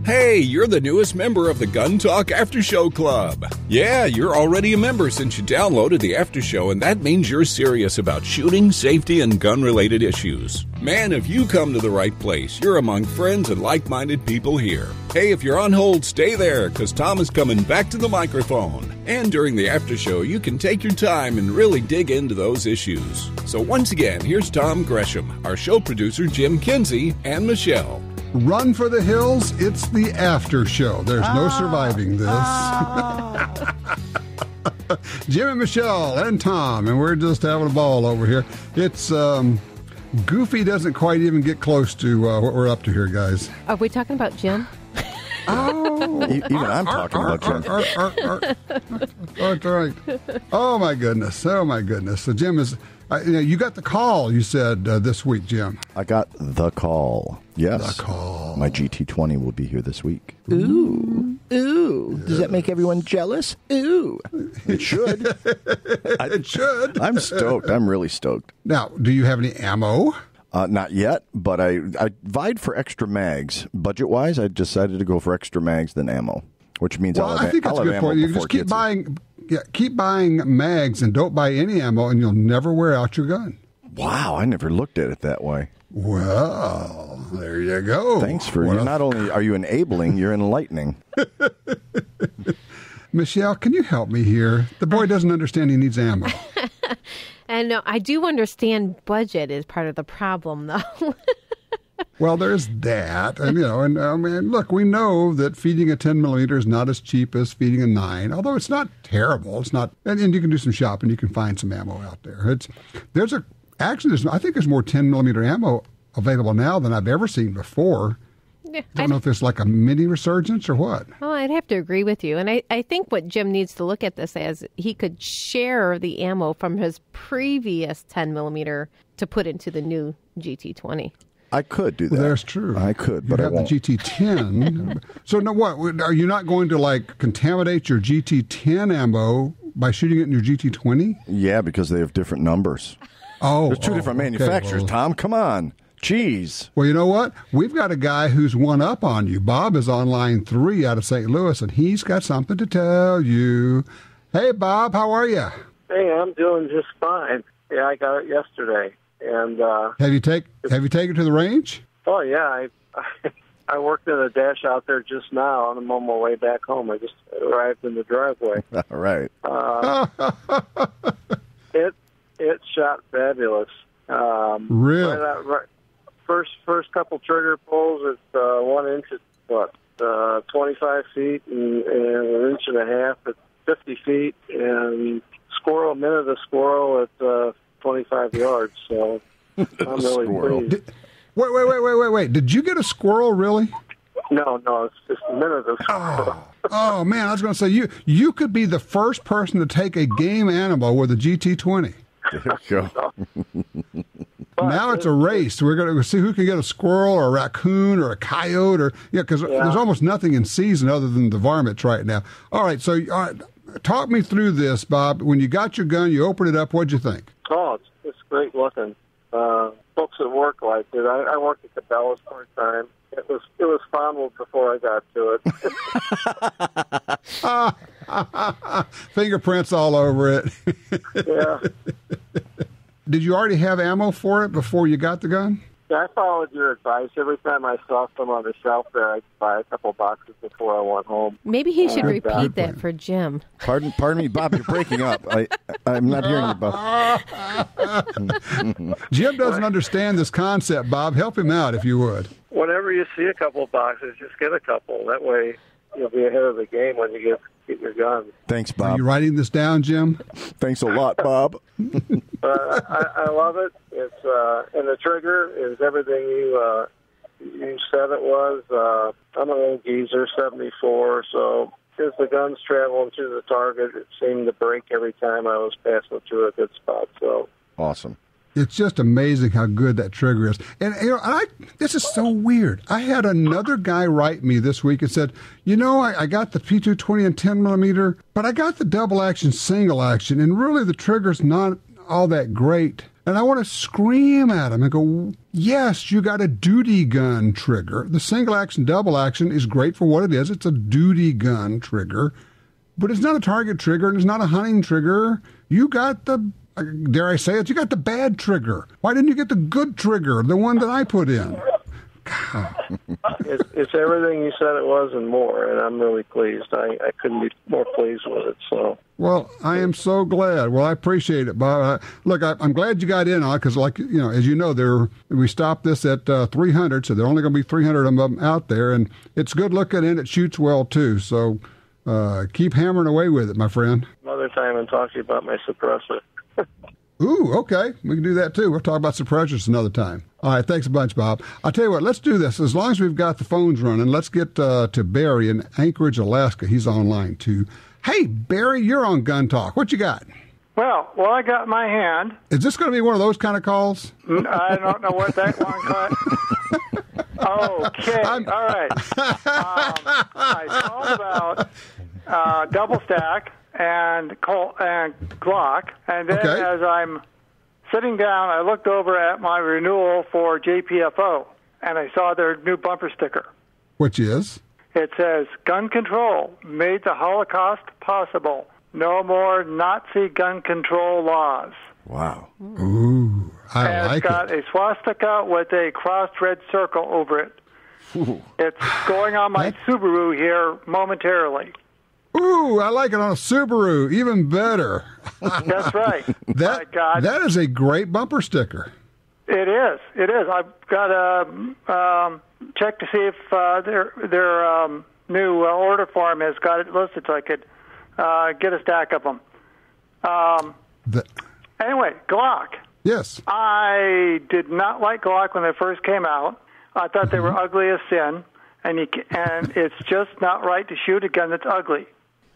Hey, you're the newest member of the GUNTALK After Show Club. Yeah, you're already a member since you downloaded the After Show, and that means you're serious about shooting, safety, and gun-related issues. Man, if you come to the right place, you're among friends and like-minded people here. Hey, if you're on hold, stay there, because Tom is coming back to the microphone. And during the After Show, you can take your time and really dig into those issues. So once again, here's Tom Gresham, our show producer Jim Kinsey, and Michelle. Run for the hills, it's the After Show. There's no surviving this. Jim and Michelle and Tom, and we're just having a ball over here. It's Goofy doesn't quite even get close to what we're up to here, guys. Are we talking about Jim? Oh, even I'm talking about Jim. That's right. Oh my goodness. So Jim is. You got the call. You said this week, Jim. I got the call. Yes, the call. My GT20 will be here this week. Ooh. Does that make everyone jealous? Ooh, it should. It should. I'm stoked. I'm really stoked. Now, do you have any ammo? Not yet, but I vied for extra mags. Budget-wise, I decided to go for extra mags than ammo, which means I think that's a good point. You just keep buying. Yeah, keep buying mags and don't buy any ammo, and you'll never wear out your gun. Wow, I never looked at it that way. Well, there you go. Thanks for not only are you enabling, you're enlightening. Michelle, can you help me here? The boy doesn't understand he needs ammo. And no, I do understand budget is part of the problem, though. Well, there's that, and look, we know that feeding a 10mm is not as cheap as feeding a 9, although it's not terrible. It's not, and you can do some shopping. You can find some ammo out there. I think there's more 10mm ammo available now than I've ever seen before. Yeah, I don't know if it's like a mini resurgence or what. Oh, I'd have to agree with you. And I think what Jim needs to look at this as, he could share the ammo from his previous 10mm to put into the new GT20. I could do that. Well, that's true. I could, but I won't. You have the GT10. So now what? Are you not going to contaminate your GT10 ammo by shooting it in your GT20? Yeah, because they have different numbers. Oh, there's two different manufacturers. Tom, come on. Jeez. Well, you know what? We've got a guy who's one up on you. Bob is on line 3 out of St. Louis, and he's got something to tell you. Hey, Bob, how are you? Hey, I'm doing just fine. Yeah, I got it yesterday. And have you taken it to the range? Oh yeah, I worked in a dash out there just now, and I'm on my way back home. I just arrived in the driveway. All right. It shot fabulous. Really? Right. First couple trigger pulls, it's 1 inch at 25 feet, and 1.5 inches at 50 feet, and a minute of squirrel at 25 yards, so I'm really pleased. Wait. Did you get a squirrel, really? No, it's just a minute of squirrel. Oh, man, I was going to say, you could be the first person to take a game animal with a GT20. There you go. Now it's a race. We're going to see who can get a squirrel or a raccoon or a coyote, because there's almost nothing in season other than the varmints right now. All right, so talk me through this, Bob. When you got your gun, you opened it up, what'd you think? Oh, it's great looking. Folks at work liked it. I worked at Cabela's part-time. It was fondled before I got to it. Fingerprints all over it. Yeah. Did you already have ammo for it before you got the gun? Yeah, I followed your advice. Every time I saw some on the shelf there, I'd buy a couple boxes before I went home. Maybe he should repeat that for Jim. Pardon me, Bob, you're breaking up. I'm not hearing you, Bob. Jim doesn't understand this concept, Bob. Help him out if you would. Whenever you see a couple boxes, just get a couple. That way you'll be ahead of the game when you get your gun. Thanks, Bob. Are you writing this down, Jim? Thanks a lot, Bob. I love it. It's and the trigger is everything you said it was. I'm an old geezer, 74, so as the gun's traveling through the target, it seemed to break every time I was passing through a good spot. So awesome. It's just amazing how good that trigger is. And this is so weird. I had another guy write me this week and said, I got the P220 and 10mm, but I got the double action, single action, and really the trigger's not all that great. And I want to scream at him and go, yes, you got a duty gun trigger. The single action, double action is great for what it is. It's a duty gun trigger. But it's not a target trigger and it's not a hunting trigger. You got the, dare I say it, you got the bad trigger. Why didn't you get the good trigger, the one that I put in? It's everything you said it was and more, and I'm really pleased. I couldn't be more pleased with it. So. Well, I am so glad. Well, I appreciate it, Bob. Look, I'm glad you got in on it because, like, you know, as you know, we stopped this at 300, so there are only going to be 300 of them out there, and it's good looking and it shoots well too. So keep hammering away with it, my friend. Another time and talk to you about my suppressor. Ooh, okay. We can do that too. We'll talk about suppressors another time. All right, thanks a bunch, Bob. I'll tell you what, let's do this. As long as we've got the phones running, let's get to Barry in Anchorage, Alaska. He's online too. Hey, Barry, you're on Gun Talk. What you got? Well, I got my hand. Is this going to be one of those kind of calls? I don't know what that one cut. Okay, all right. I called about double stack and Glock, and then as I'm sitting down, I looked over at my renewal for JPFO, and I saw their new bumper sticker. Which is? It says, gun control made the Holocaust possible. No more Nazi gun control laws. Wow. Ooh, I like it. It's got a swastika with a crossed red circle over it. Ooh. It's going on my Subaru here momentarily. Ooh, I like it on a Subaru. Even better. That's right. That is a great bumper sticker. It is. I've got to check to see if their new order form has got it listed so I could get a stack of them. Anyway, Glock. Yes. I did not like Glock when they first came out. I thought they were ugly as sin, and it's just not right to shoot a gun that's ugly.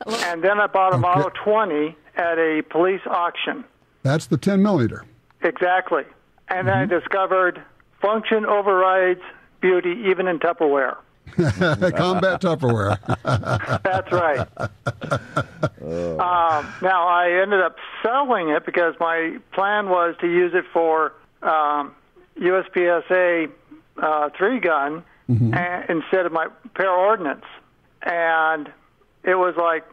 And then I bought a Model 20 at a police auction. That's the 10 millimeter. Exactly. And then I discovered function overrides beauty even in Tupperware. Combat Tupperware. That's right. Now, I ended up selling it because my plan was to use it for USPSA 3-gun instead of my pair ordnance. And it was like,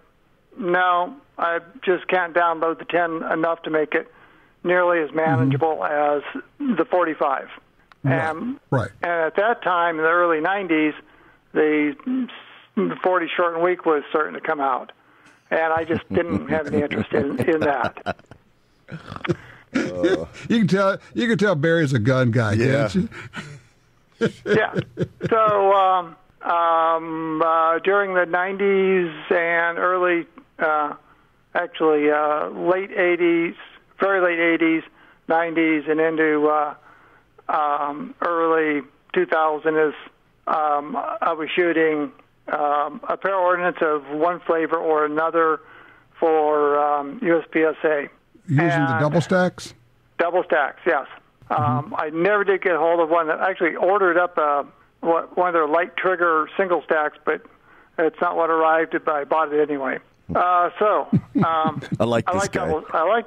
no, I just can't download the 10 enough to make it nearly as manageable as the 45. Right. And at that time, in the early 90s, the 40 short and weak was starting to come out. And I just didn't have any interest in that. You can tell Barry's a gun guy, can't you? Yeah. So during the 90s and early, late 80s, very late 80s, 90s, and into early 2000s, I was shooting a pair ordinance of one flavor or another for USPSA. Using the double stacks? Double stacks, yes. I never did get a hold of one. I actually ordered up one of their light trigger single stacks, but it's not what arrived, but I bought it anyway. I like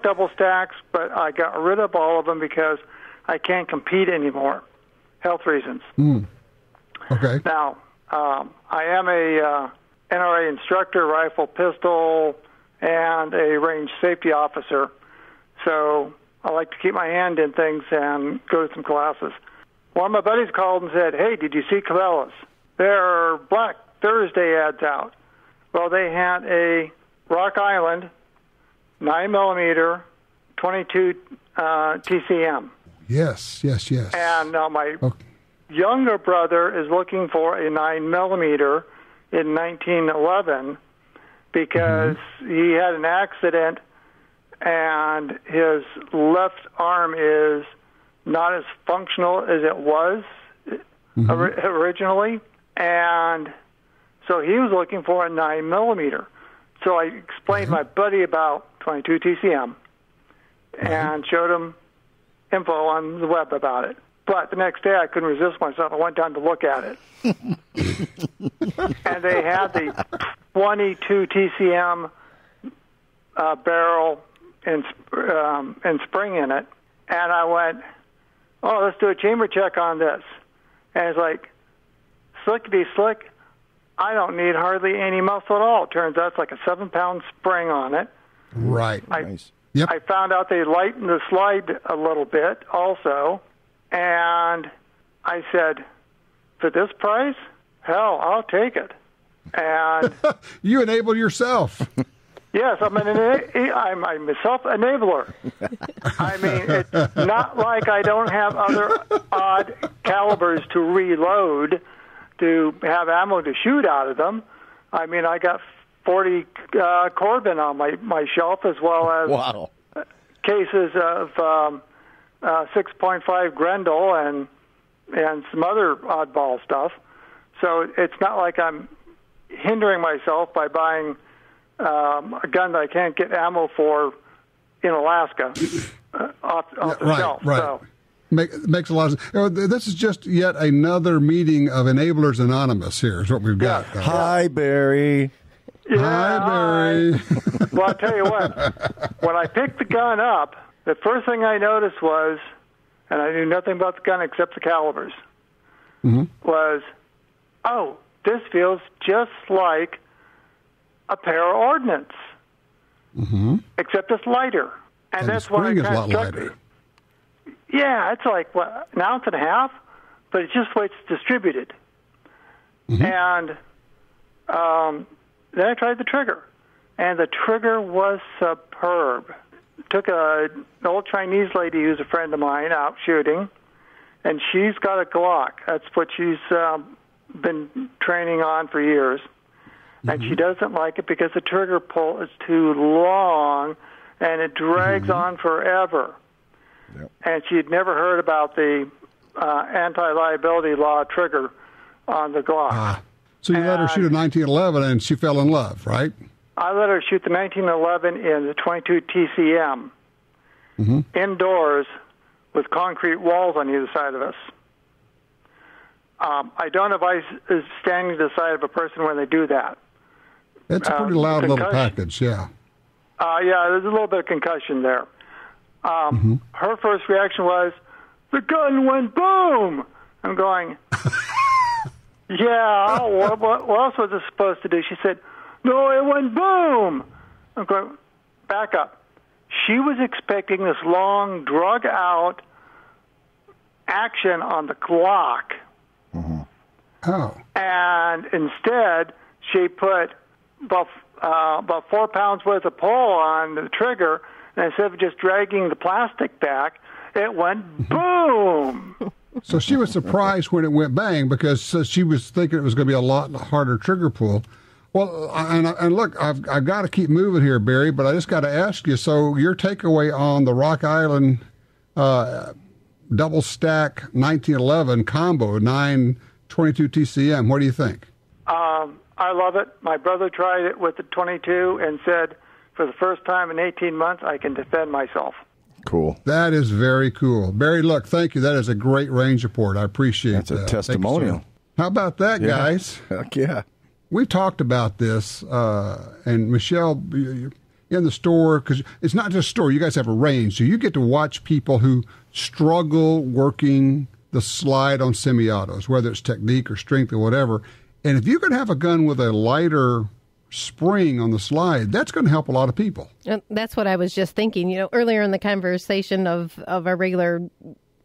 double stacks, but I got rid of all of them because I can't compete anymore, health reasons. Okay. Now, I am a NRA instructor, rifle, pistol, and a range safety officer, so I like to keep my hand in things and go to some classes. One of my buddies called and said, "Hey, did you see Cabela's? There are Black Thursday ads out." Well, they had a Rock Island 9mm 22 TCM. Yes. And now my younger brother is looking for a 9mm in 1911 because he had an accident and his left arm is not as functional as it was originally, and so he was looking for a 9mm. So I explained my buddy about 22 TCM and showed him info on the web about it. But the next day I couldn't resist myself. I went down to look at it. And they had the 22 TCM barrel and spring in it. And I went, oh, let's do a chamber check on this. And it's like, slickety-slick, I don't need hardly any muscle at all. It turns out it's like a 7-pound spring on it. Right. Nice. Yep. I found out they lightened the slide a little bit also. And I said, for this price, hell, I'll take it. And You enable yourself. yes, I'm a self-enabler. I mean, it's not like I don't have other odd calibers to reload to have ammo to shoot out of them. I mean, I got 40 Corbin on my shelf, as well as Wow. cases of 6.5 Grendel and some other oddball stuff. So it's not like I'm hindering myself by buying a gun that I can't get ammo for in Alaska off the shelf. Right. So, Makes a lot of sense. This is just yet another meeting of Enablers Anonymous here is what we've got. Hi, Barry. yeah, Hi, Barry. well, I'll tell you what. When I picked the gun up, the first thing I noticed was, and I knew nothing about the gun except the calibers, was, oh, this feels just like a pair of ordnance, except it's lighter. And the that's when spring it is a kind lot of struck me. lighter. Yeah, it's like, what, an ounce and a half? But it's just the way it's distributed. And then I tried the trigger, and the trigger was superb. Took an old Chinese lady who's a friend of mine out shooting, and she's got a Glock. That's what she's been training on for years. And she doesn't like it because the trigger pull is too long, and it drags on forever. Yep. And she had never heard about the anti-liability law trigger on the Glock. So you let her shoot a 1911 and she fell in love, right? I let her shoot the 1911 in the 22 TCM, indoors with concrete walls on either side of us. I don't advise standing to the side of a person when they do that. It's a pretty loud little package, yeah. Yeah, there's a little bit of concussion there. Her first reaction was, the gun went boom! I'm going, yeah, what else was it supposed to do? She said, no, it went boom! I'm going, back up. She was expecting this long, drug-out action on the Glock. Oh. And instead, she put about 4 pounds worth of pull on the trigger, and instead of just dragging the plastic back, it went boom. So she was surprised when it went bang because she was thinking it was going to be a lot harder trigger pull. Well, and look, I've got to keep moving here, Barry, but I just got to ask you, so your takeaway on the Rock Island double stack 1911 combo 922 TCM, what do you think? I love it. My brother tried it with the 22 and said, for the first time in 18 months, I can defend myself. Cool. That is very cool. Barry, look, thank you. That is a great range report. I appreciate that. That's a testimonial. How about that, guys? Heck yeah. We've talked about this, and Michelle, in the store, because it's not just a store, you guys have a range, so you get to watch people who struggle working the slide on semi-autos, whether it's technique or strength or whatever. And if you can have a gun with a lighter spring on the slide, that's going to help a lot of people. And that's what I was just thinking. You know, earlier in the conversation of our regular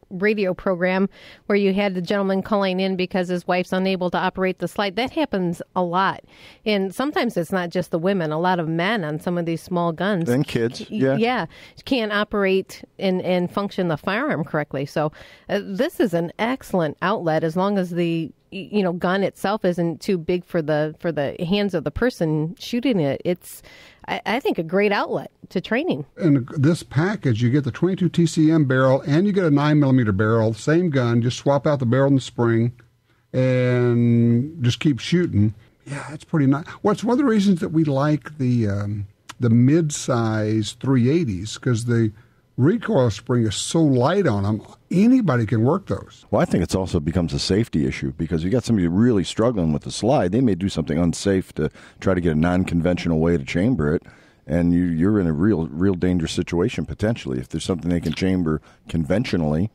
radio program where you had the gentleman calling in because his wife's unable to operate the slide. That happens a lot. And sometimes it's not just the women. A lot of men on some of these small guns. And kids, yeah. Yeah, can't operate and function the firearm correctly. So this is an excellent outlet as long as the gun itself isn't too big for the hands of the person shooting it. It's, I think, a great outlet to training. In this package, you get the 22 TCM barrel and you get a 9mm barrel, same gun, just swap out the barrel and the spring and just keep shooting. Yeah, that's pretty nice. What's one of the reasons that we like the mid-size 380s, because the recoil spring is so light on them, anybody can work those. Well, I think it's also becomes a safety issue because you got somebody really struggling with the slide. They may do something unsafe to try to get a non-conventional way to chamber it, and you're in a real dangerous situation potentially. If there's something they can chamber conventionally,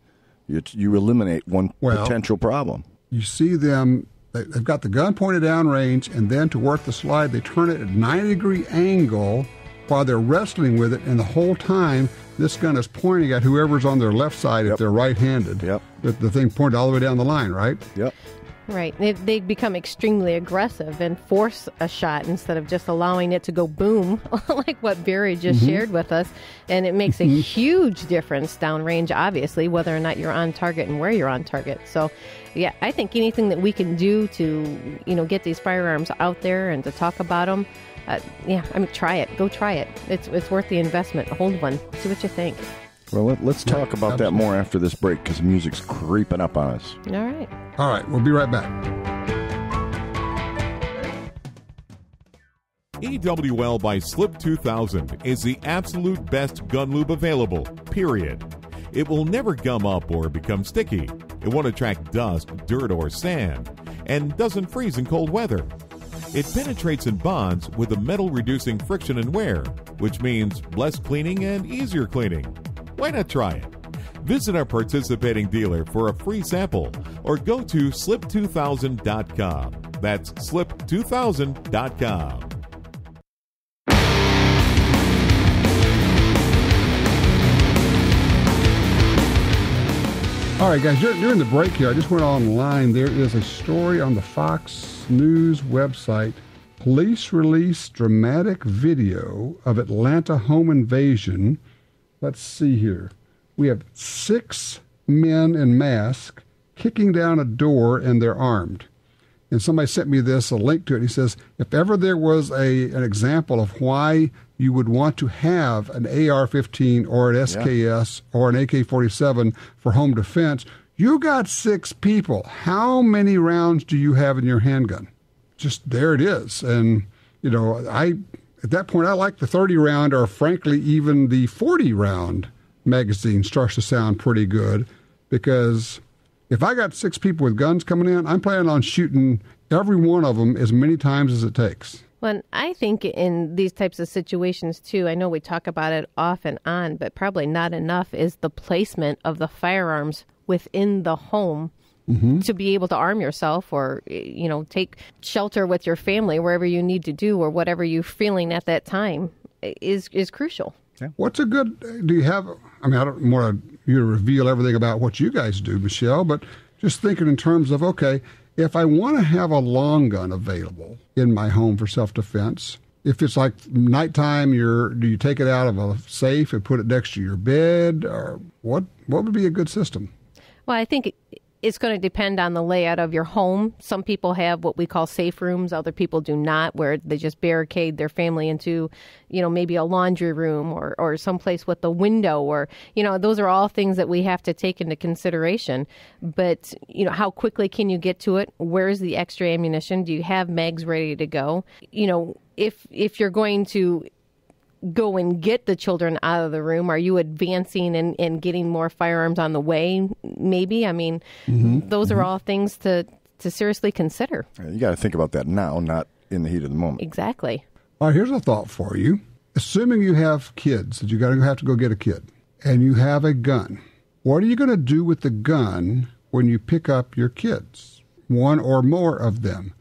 you eliminate one potential problem. You see them, they've got the gun pointed downrange, and then to work the slide, they turn it at a 90-degree angle while they're wrestling with it, and the whole time this gun is pointing at whoever's on their left side if they're right-handed. Yep. With the thing pointed all the way down the line, right? Yep. Right. They become extremely aggressive and force a shot instead of just allowing it to go boom, like what Barry just shared with us. And it makes a huge difference downrange, obviously, whether or not you're on target and where you're on target. So, yeah, I think anything that we can do to, get these firearms out there and to talk about them, try it. Go try it. It's worth the investment. Hold one. See what you think. Well, let's talk about that more after this break because the music's creeping up on us. All right. All right. We'll be right back. EWL by Slip 2000 is the absolute best gun lube available, period. It will never gum up or become sticky. It won't attract dust, dirt, or sand, and doesn't freeze in cold weather. It penetrates and bonds with a metal-reducing friction and wear, which means less cleaning and easier cleaning. Why not try it? Visit our participating dealer for a free sample or go to slip2000.com. That's slip2000.com. All right, guys, during the break here, I just went online. There is a story on the Fox News website. Police release dramatic video of Atlanta home invasion. Let's see here. We have 6 men in masks kicking down a door, and they're armed. And somebody sent me a link to it. He says, if ever there was an example of why you would want to have an AR-15 or an SKS or an AK-47 for home defense, you got 6 people. How many rounds do you have in your handgun? Just there it is. And, at that point, I like the 30-round or, frankly, even the 40-round magazine starts to sound pretty good because if I got 6 people with guns coming in, I'm planning on shooting every one of them as many times as it takes. Well, I think in these types of situations, too, I know we talk about it off and on, but probably not enough is the placement of the firearms within the home to be able to arm yourself or, take shelter with your family wherever you need to do or whatever you're feeling at that time is crucial. Yeah. What's a good, do you have, I don't want you to reveal everything about what you guys do, Michelle, but just thinking in terms of, okay, if I want to have a long gun available in my home for self-defense, if it's like nighttime, do you take it out of a safe and put it next to your bed, or what would be a good system? Well, I think it's going to depend on the layout of your home. Some people have what we call safe rooms. Other people do not, where they just barricade their family into, maybe a laundry room or someplace with a window or, those are all things that we have to take into consideration. But, how quickly can you get to it? Where's the extra ammunition? Do you have mags ready to go? If you're going to go and get the children out of the room, are you advancing and getting more firearms on the way? Maybe. Those are all things to seriously consider. You got to think about that now, not in the heat of the moment. Exactly. All right, here's a thought for you. Assuming you have kids, that you're going to have to go get a kid, and you have a gun, what are you going to do with the gun when you pick up your kids? One or more of them.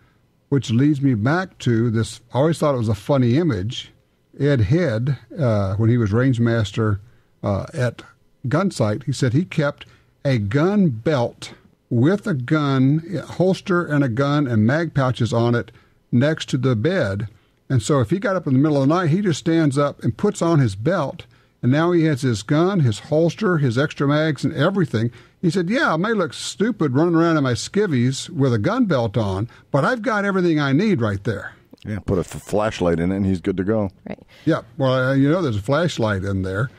Which leads me back to this, I always thought it was a funny image. Ed Head, when he was range master at Gunsight, he said he kept a gun belt with a gun, holster and a gun and mag pouches on it next to the bed. And so if he got up in the middle of the night, he just stands up and puts on his belt, and now he has his gun, his holster, his extra mags, and everything. He said, I may look stupid running around in my skivvies with a gun belt on, but I've got everything I need right there. Yeah, put a flashlight in it, and he's good to go. Right. Yeah, well, there's a flashlight in there.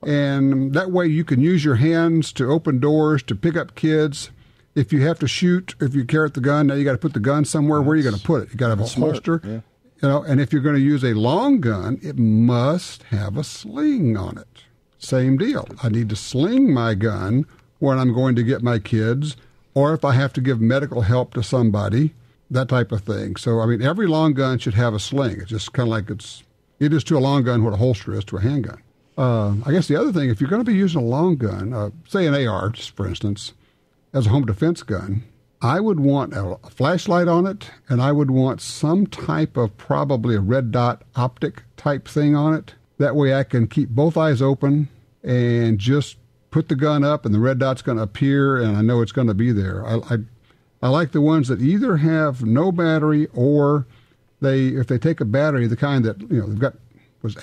And that way you can use your hands to open doors, to pick up kids. If you have to shoot, if you carry the gun, now you got to put the gun somewhere. Where are you going to put it? You got to have a holster. Yeah. And if you're going to use a long gun, it must have a sling on it. Same deal. I need to sling my gun when I'm going to get my kids, or if I have to give medical help to somebody, that type of thing. So, every long gun should have a sling. It's just kind of like it's, It is to a long gun what a holster is to a handgun. I guess the other thing, if you're going to be using a long gun, say an AR, just for instance, as a home defense gun, I would want a flashlight on it, and I would want some type of probably a red dot optic type thing on it. That way I can keep both eyes open and just put the gun up, and the red dot's going to appear, and I know it's going to be there. I like the ones that either have no battery, or if they take a battery, the kind that, they've got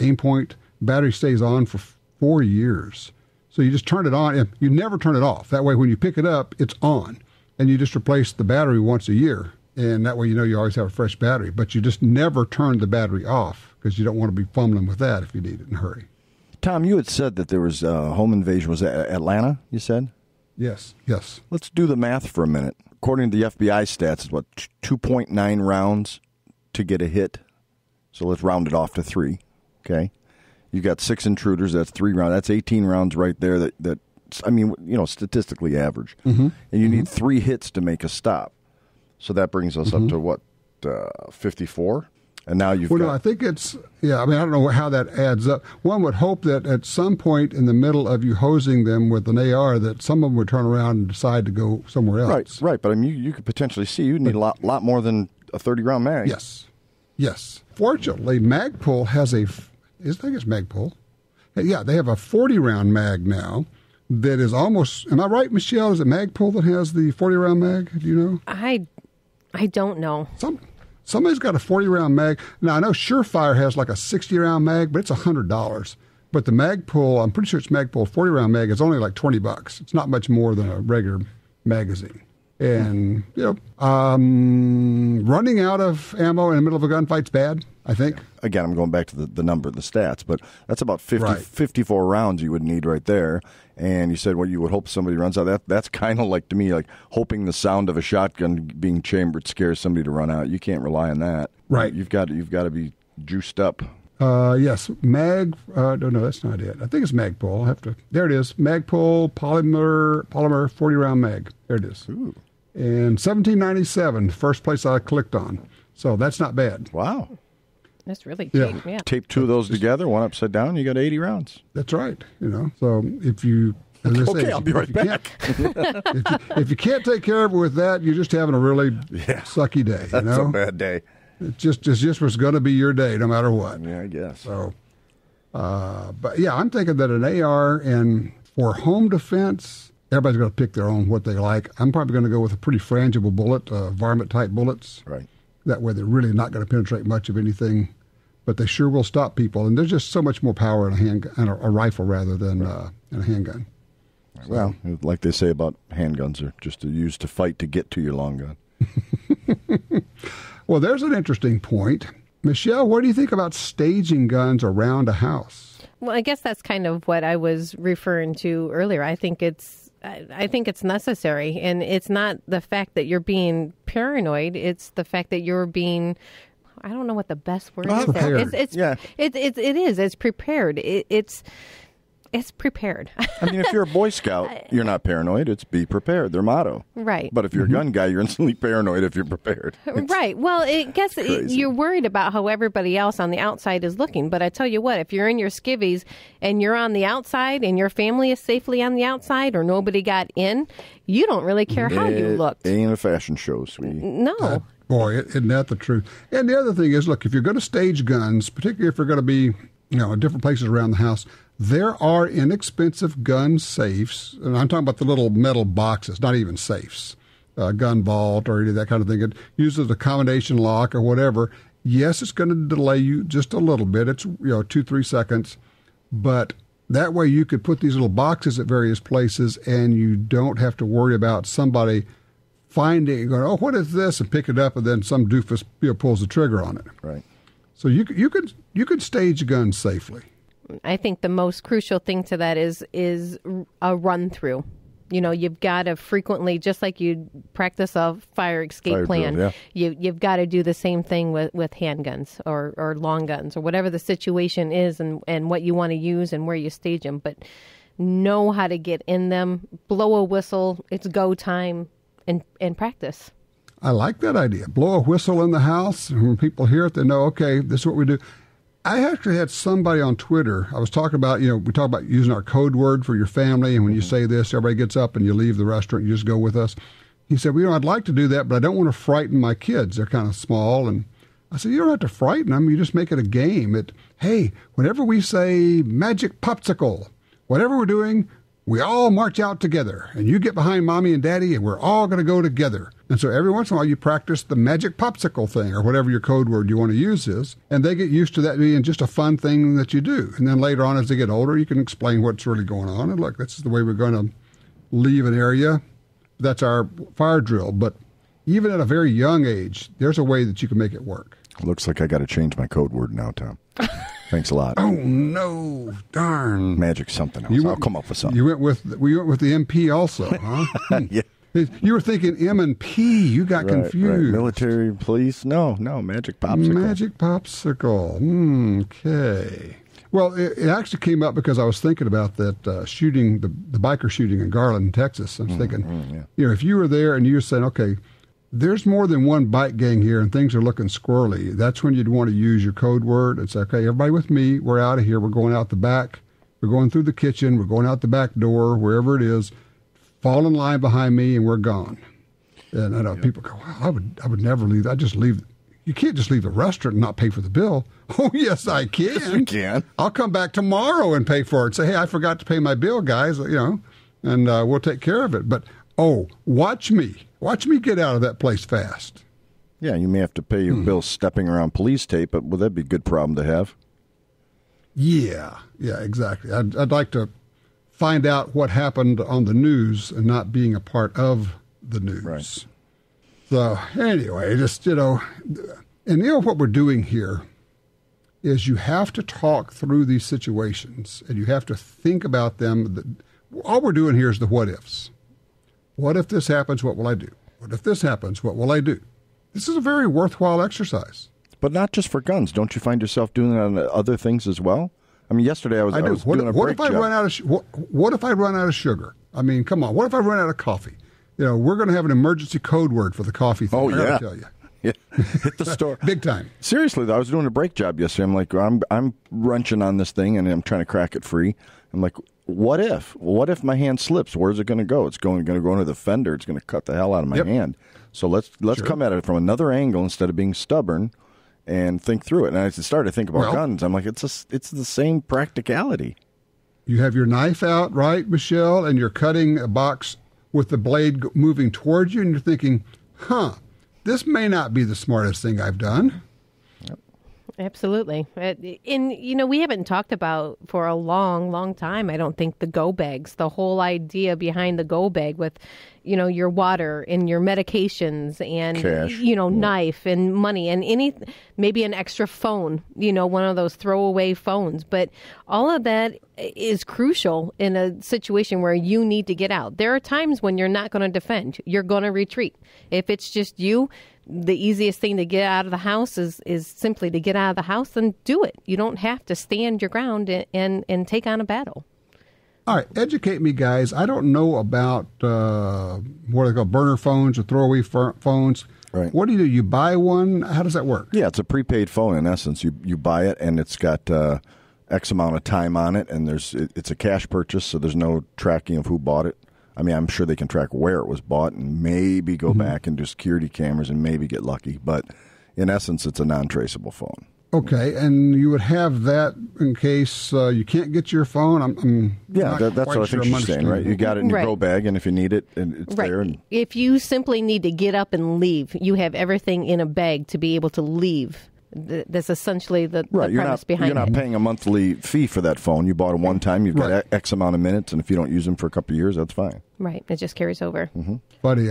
aim point, battery stays on for 4 years. So you just turn it on, and you never turn it off. That way when you pick it up, it's on, and you just replace the battery once a year, and that way you always have a fresh battery. But you just never turn the battery off, because you don't want to be fumbling with that if you need it in a hurry. Tom, you had said that there was a home invasion. Was that Atlanta, you said? Yes. Let's do the math for a minute. According to the FBI stats, it's 2.9 rounds to get a hit. So let's round it off to 3, okay? You got 6 intruders, that's 3 rounds. That's 18 rounds right there that statistically average. Mm-hmm. And you need 3 hits to make a stop. So that brings us up to what, 54? And now you've got... No, I think it's... Yeah, I don't know how that adds up. One would hope that at some point in the middle of you hosing them with an AR, that some of them would turn around and decide to go somewhere else. Right. But you could potentially see you need a lot more than a 30-round mag. Yes. Fortunately, Magpul has I think it's Magpul. Yeah, they have a 40-round mag now that is almost... Am I right, Michelle? Is it Magpul that has the 40-round mag? Do you know? I don't know. Somebody's got a 40-round mag. Now, I know Surefire has like a 60-round mag, but it's $100. But the Magpul, I'm pretty sure it's Magpul 40-round mag, is only like $20. It's not much more than a regular magazine. And, running out of ammo in the middle of a gunfight's bad, I think. Again, I'm going back to the number, the stats, but that's about 54 rounds you would need right there. And you said, you would hope somebody runs out. That's kind of like, to me, like hoping the sound of a shotgun being chambered scares somebody to run out. You can't rely on that. Right. You've got to be juiced up. Yes, no, that's not it. I think it's Magpul. There it is. Magpul polymer 40-round mag. There it is. Ooh. And $17.97, first place I clicked on. So that's not bad. Wow. That's really cheap, yeah. Tape 2 of those together, one upside down, you got 80 rounds. That's right. So if you... I'll be right back. If you can't take care of it with that, you're just having a really sucky day. That's a bad day. It just was going to be your day no matter what. Yeah, I guess. So, but yeah, I'm thinking that an AR, and for home defense, everybody's going to pick their own what they like. I'm probably going to go with a pretty frangible bullet, varmint-type bullets. Right. That way they're really not going to penetrate much of anything, but they sure will stop people. And there's just so much more power in a rifle rather than in a handgun. So. Well, like they say about handguns, are just used to fight to get to your long gun. Well, there's an interesting point. Michelle, what do you think about staging guns around a house? Well, I guess that's kind of what I was referring to earlier. I think it's necessary, and it's not the fact that you're being paranoid. It's the fact that you're being, I don't know what the best word is. Prepared. It is. It's prepared. It's prepared. I mean, if you're a Boy Scout, you're not paranoid. It's be prepared, their motto. Right. But if you're a gun guy, you're instantly paranoid if you're prepared. Right. Well, I guess you're worried about how everybody else on the outside is looking. But I tell you what, if you're in your skivvies and you're on the outside and your family is safely on the outside or nobody got in, you don't really care how you looked. Ain't a fashion show, sweetie. No. Boy, isn't that the truth? And the other thing is, look, if you're going to stage guns, particularly if they're going to be, in different places around the house, there are inexpensive gun safes, and I'm talking about the little metal boxes, not even safes, gun vault or any of that kind of thing. It uses a combination lock or whatever. Yes, it's going to delay you just a little bit. It's 2-3 seconds, but that way you could put these little boxes at various places, and you don't have to worry about somebody finding, going, oh, what is this, and pick it up, and then some doofus pulls the trigger on it. Right. So you could stage guns safely. I think the most crucial thing to that is a run through. You've got to frequently, just like you practice a fire escape plan, drill, yeah. You've got to do the same thing with handguns or long guns or whatever the situation is and what you want to use and where you stage them. But know how to get in them, blow a whistle, it's go time, and practice. I like that idea. Blow a whistle in the house, and when people hear it, they know, okay, this is what we do. I actually had somebody on Twitter. I was talking about, we talk about using our code word for your family. And when you say this, everybody gets up and you leave the restaurant. You just go with us. He said, well, I'd like to do that, but I don't want to frighten my kids. They're kind of small. And I said, you don't have to frighten them. You just make it a game. Hey, whenever we say magic popsicle, whatever we're doing, we all march out together. And you get behind mommy and daddy, and we're all going to go together. And so every once in a while, you practice the magic popsicle thing or whatever your code word you want to use is. And they get used to that being just a fun thing that you do. And then later on, as they get older, you can explain what's really going on. And look, this is the way we're going to leave an area. That's our fire drill. But even at a very young age, there's a way that you can make it work. Looks like I got to change my code word now, Tom. Thanks a lot. Oh, no. Darn. Magic something else. I'll come up with something. We went with the MP also, huh? Yeah. You were thinking M and P. You got confused. Right. Military, police. No, magic popsicle. Magic popsicle. Okay. Well, it actually came up because I was thinking about that shooting, the biker shooting in Garland, Texas. I was thinking, if you were there and you were saying, okay, there's more than one bike gang here and things are looking squirrely, that's when you'd want to use your code word. It's okay, everybody with me, we're out of here, we're going out the back, we're going through the kitchen, we're going out the back door, wherever it is, fall in line behind me and we're gone. And I know people go, wow, I would never leave. I just leave. You can't just leave the restaurant and not pay for the bill. Oh, yes, I can. Yes, you can. I'll come back tomorrow and pay for it. Say, hey, I forgot to pay my bill, guys, and we'll take care of it. But, watch me. Watch me get out of that place fast. Yeah, you may have to pay your bill stepping around police tape, but that'd be a good problem to have. Yeah, exactly. I'd like to find out what happened on the news and not being a part of the news. Right. So anyway, just, and what we're doing here is you have to talk through these situations and you have to think about them. All we're doing here is the what ifs. What if this happens? What will I do? What if this happens? What will I do? This is a very worthwhile exercise. But not just for guns. Don't you find yourself doing that on other things as well? I mean, yesterday I was doing a brake job. What if I run out of sugar? I mean, come on. What if I run out of coffee? We're going to have an emergency code word for the coffee thing. Oh, yeah. I tell you. Yeah. Hit the store. Big time. Seriously, though, I was doing a brake job yesterday. I'm like, I'm wrenching on this thing, and I'm trying to crack it free. I'm like, what if? What if my hand slips? Where's it going to go? It's going to go into the fender. It's going to cut the hell out of my hand. So let's come at it from another angle instead of being stubborn and think through it. And I started to think about guns. I'm like, it's the same practicality. You have your knife out, right, Michelle, and you're cutting a box with the blade moving towards you, and you're thinking, this may not be the smartest thing I've done. Yep. Absolutely. And, we haven't talked about for a long, long time, I don't think, the go bags, the whole idea behind the go bag with, your water and your medications and, cash. Knife and money and maybe an extra phone, one of those throwaway phones. But all of that is crucial in a situation where you need to get out. There are times when you're not going to defend. You're going to retreat. If it's just you, the easiest thing to get out of the house is simply to get out of the house and do it. You don't have to stand your ground and take on a battle. All right, educate me, guys. I don't know about what they call burner phones or throwaway phones. Right. What do? You buy one? How does that work? Yeah, it's a prepaid phone in essence. You buy it, and it's got X amount of time on it, and it's a cash purchase, so there's no tracking of who bought it. I mean, I'm sure they can track where it was bought and maybe go back and do security cameras and maybe get lucky. But in essence, it's a non-traceable phone. Okay, and you would have that in case you can't get your phone? That's what I think she's saying, right? You got it in your go bag, and if you need it, and it's there. And if you simply need to get up and leave, you have everything in a bag to be able to leave. That's essentially the premise behind it. You're not paying a monthly fee for that phone. You bought it one time. You've got X amount of minutes, and if you don't use them for a couple of years, that's fine. Right. It just carries over. Mm-hmm. Buddy,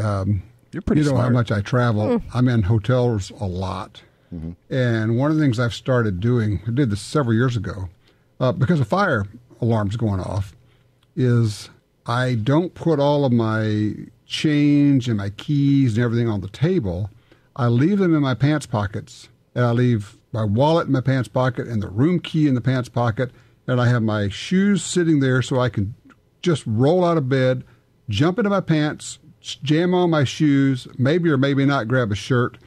you're pretty smart. How much I travel. I'm in hotels a lot. Mm-hmm. And one of the things I've started doing, I did this several years ago, because of fire alarms going off, is I don't put all of my change and my keys and everything on the table. I leave them in my pants pockets, and I leave my wallet in my pants pocket and the room key in the pants pocket, and I have my shoes sitting there so I can just roll out of bed, jump into my pants, jam on my shoes, maybe or maybe not grab a shirt,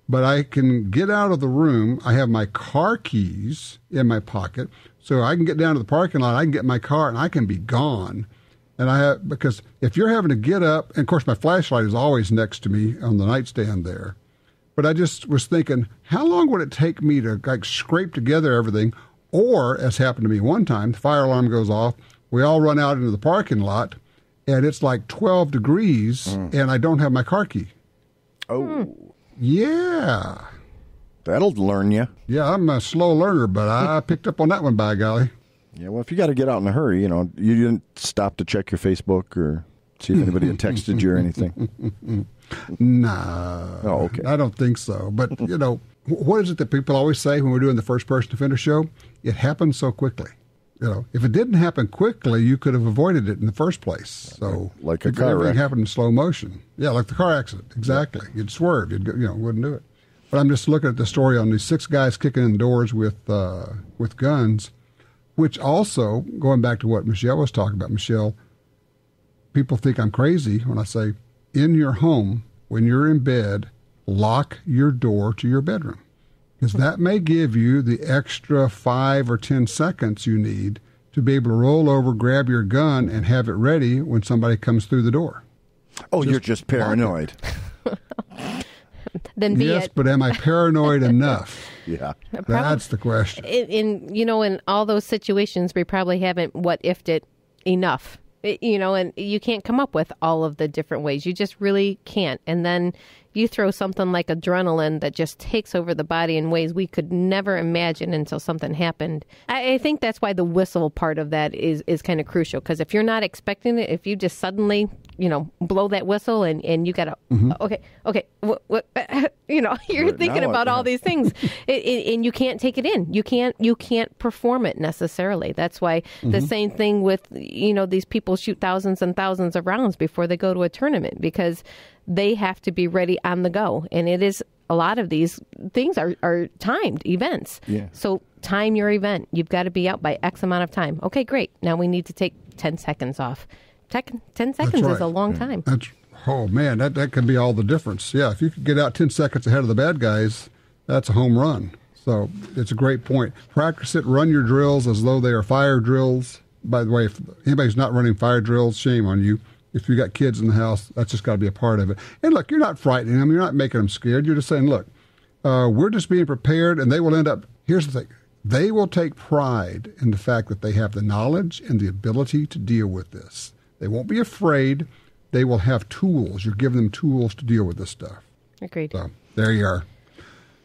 but I can get out of the room. I have my car keys in my pocket, so I can get down to the parking lot. I can get my car, and I can be gone. And because if you're having to get up, and of course my flashlight is always next to me on the nightstand there. But I just was thinking, how long would it take me to scrape together everything? Or, as happened to me one time, the fire alarm goes off. We all run out into the parking lot, and it's like 12 degrees, and I don't have my car key. Oh. Yeah. That'll learn you. Yeah, I'm a slow learner, but I picked up on that one, by golly. Yeah, well, if you got to get out in a hurry, you didn't stop to check your Facebook or see if anybody had texted you or anything. No. Oh, okay. I don't think so. But, what is it that people always say when we're doing the first person offender show? It happens so quickly. If it didn't happen quickly, you could have avoided it in the first place. So, like a car everything wreck. happened in slow motion. Yeah, like the car accident. Exactly. Yeah. You'd swerve. You'd wouldn't do it. But I'm just looking at the story on these 6 guys kicking in doors with guns, which also, going back to what Michelle was talking about, Michelle, people think I'm crazy when I say, in your home, when you're in bed, lock your door to your bedroom. Because that may give you the extra 5 or 10 seconds you need to be able to roll over, grab your gun, and have it ready when somebody comes through the door. Oh, you're just paranoid. Then be yes, it. but am I paranoid enough? Yeah. That's the question. In all those situations, we probably haven't what-ifed it enough. And you can't come up with all of the different ways. You just really can't. And then you throw something like adrenaline that just takes over the body in ways we could never imagine until something happened. I think that's why the whistle part of that is kind of crucial. Because if you're not expecting it, if you just suddenly, blow that whistle and you got to, okay, what, you're thinking about all these things and you can't take it in. You can't perform it necessarily. That's why the same thing with, these people shoot thousands and thousands of rounds before they go to a tournament because they have to be ready on the go. And it is, a lot of these things are timed events. Yeah. So time your event. You've got to be out by X amount of time. Okay, great. Now we need to take 10 seconds off. 10 seconds is a long time. Oh, man, that could be all the difference. Yeah, if you could get out 10 seconds ahead of the bad guys, that's a home run. So it's a great point. Practice it. Run your drills as though they are fire drills. By the way, if anybody's not running fire drills, shame on you. If you got kids in the house, that's just got to be a part of it. And look, you're not frightening them. You're not making them scared. You're just saying, look, we're just being prepared, and they will end up, here's the thing, they will take pride in the fact that they have the knowledge and the ability to deal with this. They won't be afraid. They will have tools. You're giving them tools to deal with this stuff. Agreed. So there you are.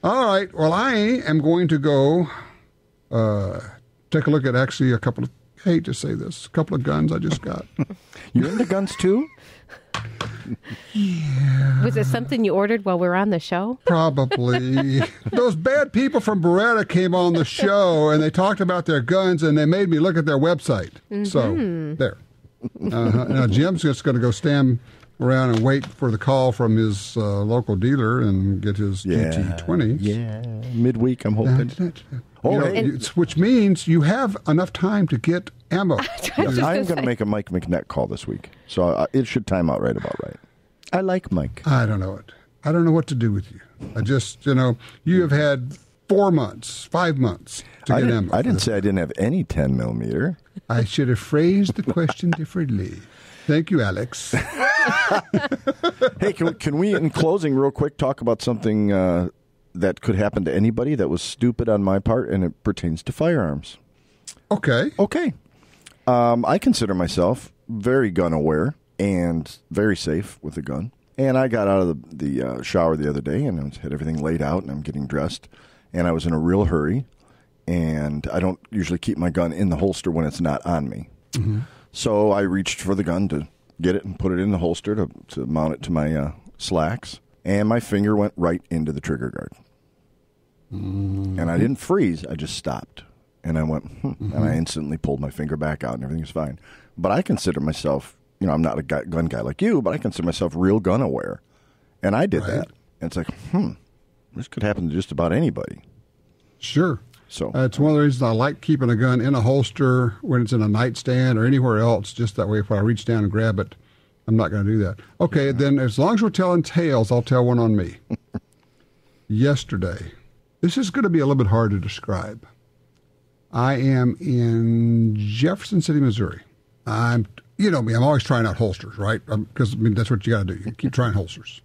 All right. Well, I am going to go take a look at actually a couple of, I hate to say this, a couple of guns I just got. You're into guns too? Yeah. Was it something you ordered while we were on the show? Probably. Those bad people from Beretta came on the show and they talked about their guns and they made me look at their website. So there. Now Jim's just going to go stand around and wait for the call from his local dealer and get his GT20s. Yeah, midweek I'm hoping. Which means you have enough time to get ammo. I'm going to make a Mike McNett call this week, so it should time out right about right. I like Mike. I don't know it. I don't know what to do with you. I just, you have had 4 months, 5 months to get ammo. I didn't say I didn't have any 10 millimeter. I should have phrased the question differently. Thank you, Alex. Hey, can we, in closing, real quick, talk about something that could happen to anybody that was stupid on my part, and it pertains to firearms? Okay. I consider myself very gun aware and very safe with a gun. And I got out of the shower the other day, and I had everything laid out, and I'm getting dressed, and I was in a real hurry, and I don't usually keep my gun in the holster when it's not on me. Mm-hmm. So I reached for the gun to get it and put it in the holster to mount it to my slacks, and my finger went right into the trigger guard. Mm-hmm. And I didn't freeze. I just stopped. And I went, and I instantly pulled my finger back out, and everything was fine. But I consider myself, I'm not a gun guy like you, but I consider myself real gun aware. And I did that. And it's like, this could happen to just about anybody. Sure. So it's one of the reasons I like keeping a gun in a holster when it's in a nightstand or anywhere else, just that way if I reach down and grab it, I'm not going to do that. Okay, then as long as we're telling tales, I'll tell one on me. yesterday. This is going to be a little bit hard to describe. I am in Jefferson City, Missouri. You know me, I'm always trying out holsters, right? Because that's what you got to do. You keep trying holsters.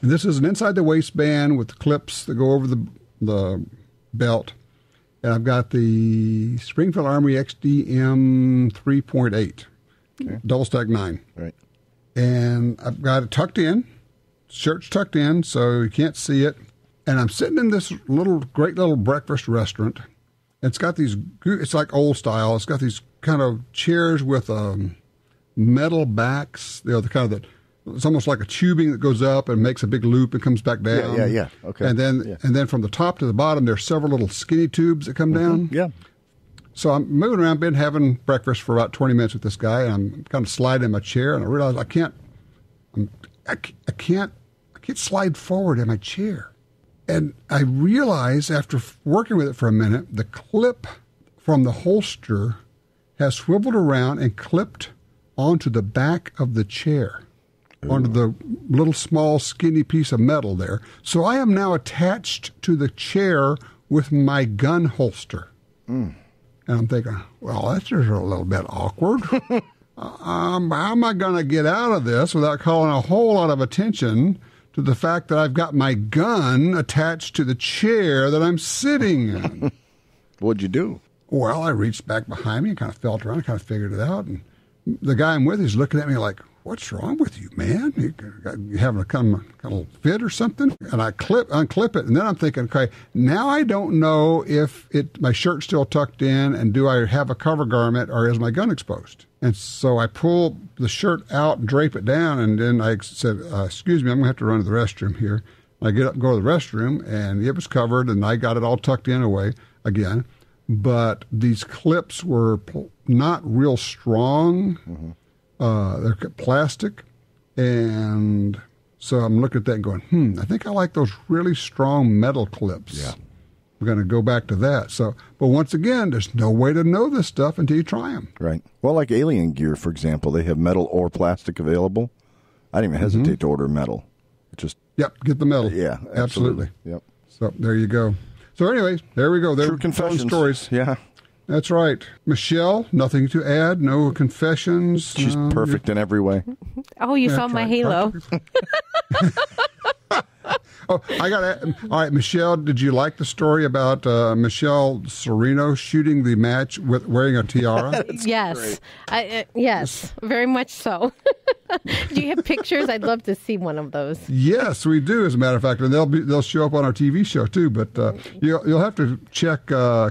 And this is an inside the waistband with clips that go over the belt. And I've got the Springfield Armory XDM 3.8, double stack 9. Right. And I've got it tucked in, shirt's tucked in, so you can't see it. And I'm sitting in this great little breakfast restaurant. It's got it's like old style. It's got these kind of chairs with metal backs. You know, it's almost like a tubing that goes up and makes a big loop and comes back down. Yeah. Okay. And then from the top to the bottom, there's several little skinny tubes that come down. Yeah. So I'm moving around, been having breakfast for about 20 minutes with this guy, and I'm kind of sliding in my chair, and I realize I can't slide forward in my chair. And I realize after working with it for a minute, the clip from the holster has swiveled around and clipped onto the back of the chair, onto the little small skinny piece of metal there. So I am now attached to the chair with my gun holster. And I'm thinking, well, that's just a little bit awkward. How am I going to get out of this without calling a whole lot of attention to the fact that I've got my gun attached to the chair that I'm sitting in? What'd you do? Well, I reached back behind me and kind of felt around, kind of figured it out. And the guy I'm with is looking at me like, what's wrong with you, man? You having a kind of fit or something? And I unclip it, and then I'm thinking, okay, now I don't know if my shirt's still tucked in, and do I have a cover garment, or is my gun exposed? And so I pull the shirt out and drape it down, and then I said, excuse me, I'm going to have to run to the restroom here. I get up and go to the restroom, and it was covered, and I got it all tucked in away again. But these clips were not real strong. They're plastic, and so I'm looking at that and going, I think I like those really strong metal clips. Yeah. We're going to go back to that. So, but once again, there's no way to know this stuff until you try them. Right. Well, like Alien Gear, for example, they have metal or plastic available. I didn't even hesitate to order metal. Yep, get the metal. Yeah, absolutely. Yep. So there you go. So anyways, there we go. True confessions. Stories. Yeah. That's right. Michelle, nothing to add? No confessions? She's perfect in every way. Oh, you saw my halo. Oh, all right, Michelle, did you like the story about Michelle Sereno shooting the match with wearing a tiara? Yes. Yes, very much so. Do you have pictures? I'd love to see one of those. Yes, we do, as a matter of fact, and they'll show up on our TV show too. But you'll have to check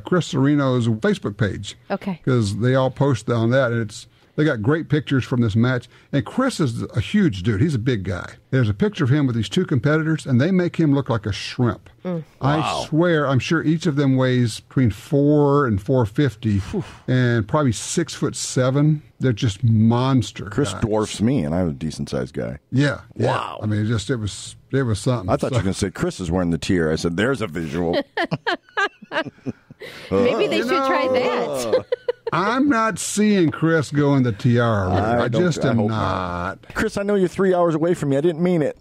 Chris Sereno's Facebook page. Okay. Because they all post on that, and they got great pictures from this match. And Chris is a huge dude. He's a big guy. There's a picture of him with these two competitors, and they make him look like a shrimp. Wow. I swear, I'm sure each of them weighs between 4 and 450, and probably 6'7". They're just monster Chris guys. dwarfs me, and I'm a decent-sized guy. Yeah. Wow. I mean, it was something. I thought you were going to say Chris is wearing the tiara. I said, there's a visual. Maybe they should try that. I'm not seeing Chris go in the tiara. I just am not. Chris, I know you're 3 hours away from me. I didn't mean it.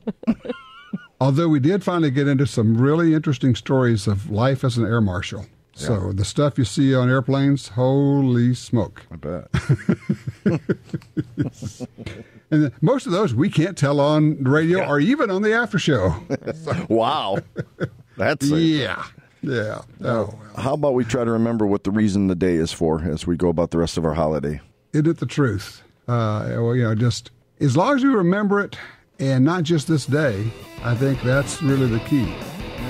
Although we did finally get into some really interesting stories of life as an air marshal. Yeah. So the stuff you see on airplanes, holy smoke. I bet. And most of those we can't tell on the radio or even on the after show. Wow. That's Yeah. Oh, well. How about we try to remember what the reason the day is for as we go about the rest of our holiday? Isn't it the truth? Just as long as we remember it, and not just this day, I think that's really the key.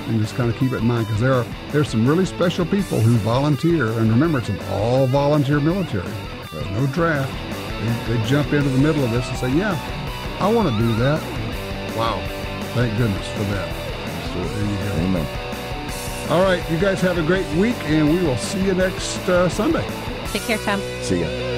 And just kind of keep it in mind, because there's some really special people who volunteer, and remember, it's an all-volunteer military. There's no draft. They jump into the middle of this and say, yeah, I want to do that. Wow. Thank goodness for that. So there you go. Amen. All right, you guys have a great week, and we will see you next Sunday. Take care, Tom. See ya.